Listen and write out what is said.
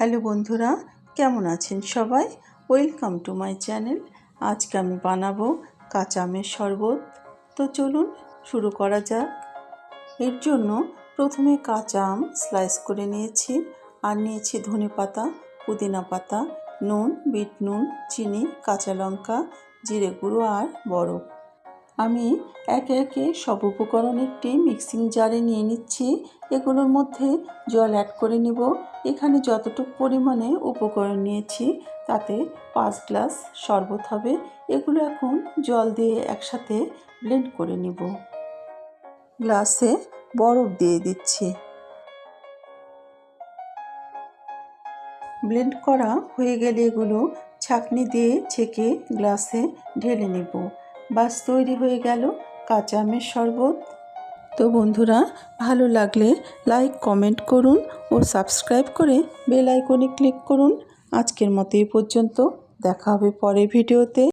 Hello বন্ধুরা, কেমন আছেন সবাই? Welcome to my channel. আজকে আমি বানাবো কাঁচা আমের শরবত। তো চলুন শুরু করা যাক। এর জন্য প্রথমে কাঁচা আম স্লাইস করে নিয়েছি, আর নিয়েছি ধনেপাতা, পুদিনা পাতা, নুন, বিট নুন, চিনি, কাঁচা লঙ্কা, জিরে গুঁড়ো আর বরফ। আমি একে একে সব উপকরণ একটি মিক্সিং জারে নিয়ে নিচ্ছি। এগুলোর মধ্যে জল অ্যাড করে নিব। এখানে যতটুকু পরিমাণে উপকরণ নিয়েছি তাতে 5 গ্লাস শরবত হবে। এগুলো এখন জল দিয়ে একসাথে ব্লেন্ড করে নিব। গ্লাসে বরফ দিয়ে দিচ্ছি। ব্লেন্ড করা হয়ে গেলে এগুলো ছাঁকনি দিয়ে ছেঁকে গ্লাসে ঢেলে নেব। বাস তৈরি হয়ে গেল কাঁচা আমের শরবত। তো বন্ধুরা, ভালো লাগলে লাইক কমেন্ট করুন ও সাবস্ক্রাইব করে বেল আইকনে ক্লিক করুন। আজকের মতো এই পর্যন্ত, দেখা হবে পরের ভিডিওতে।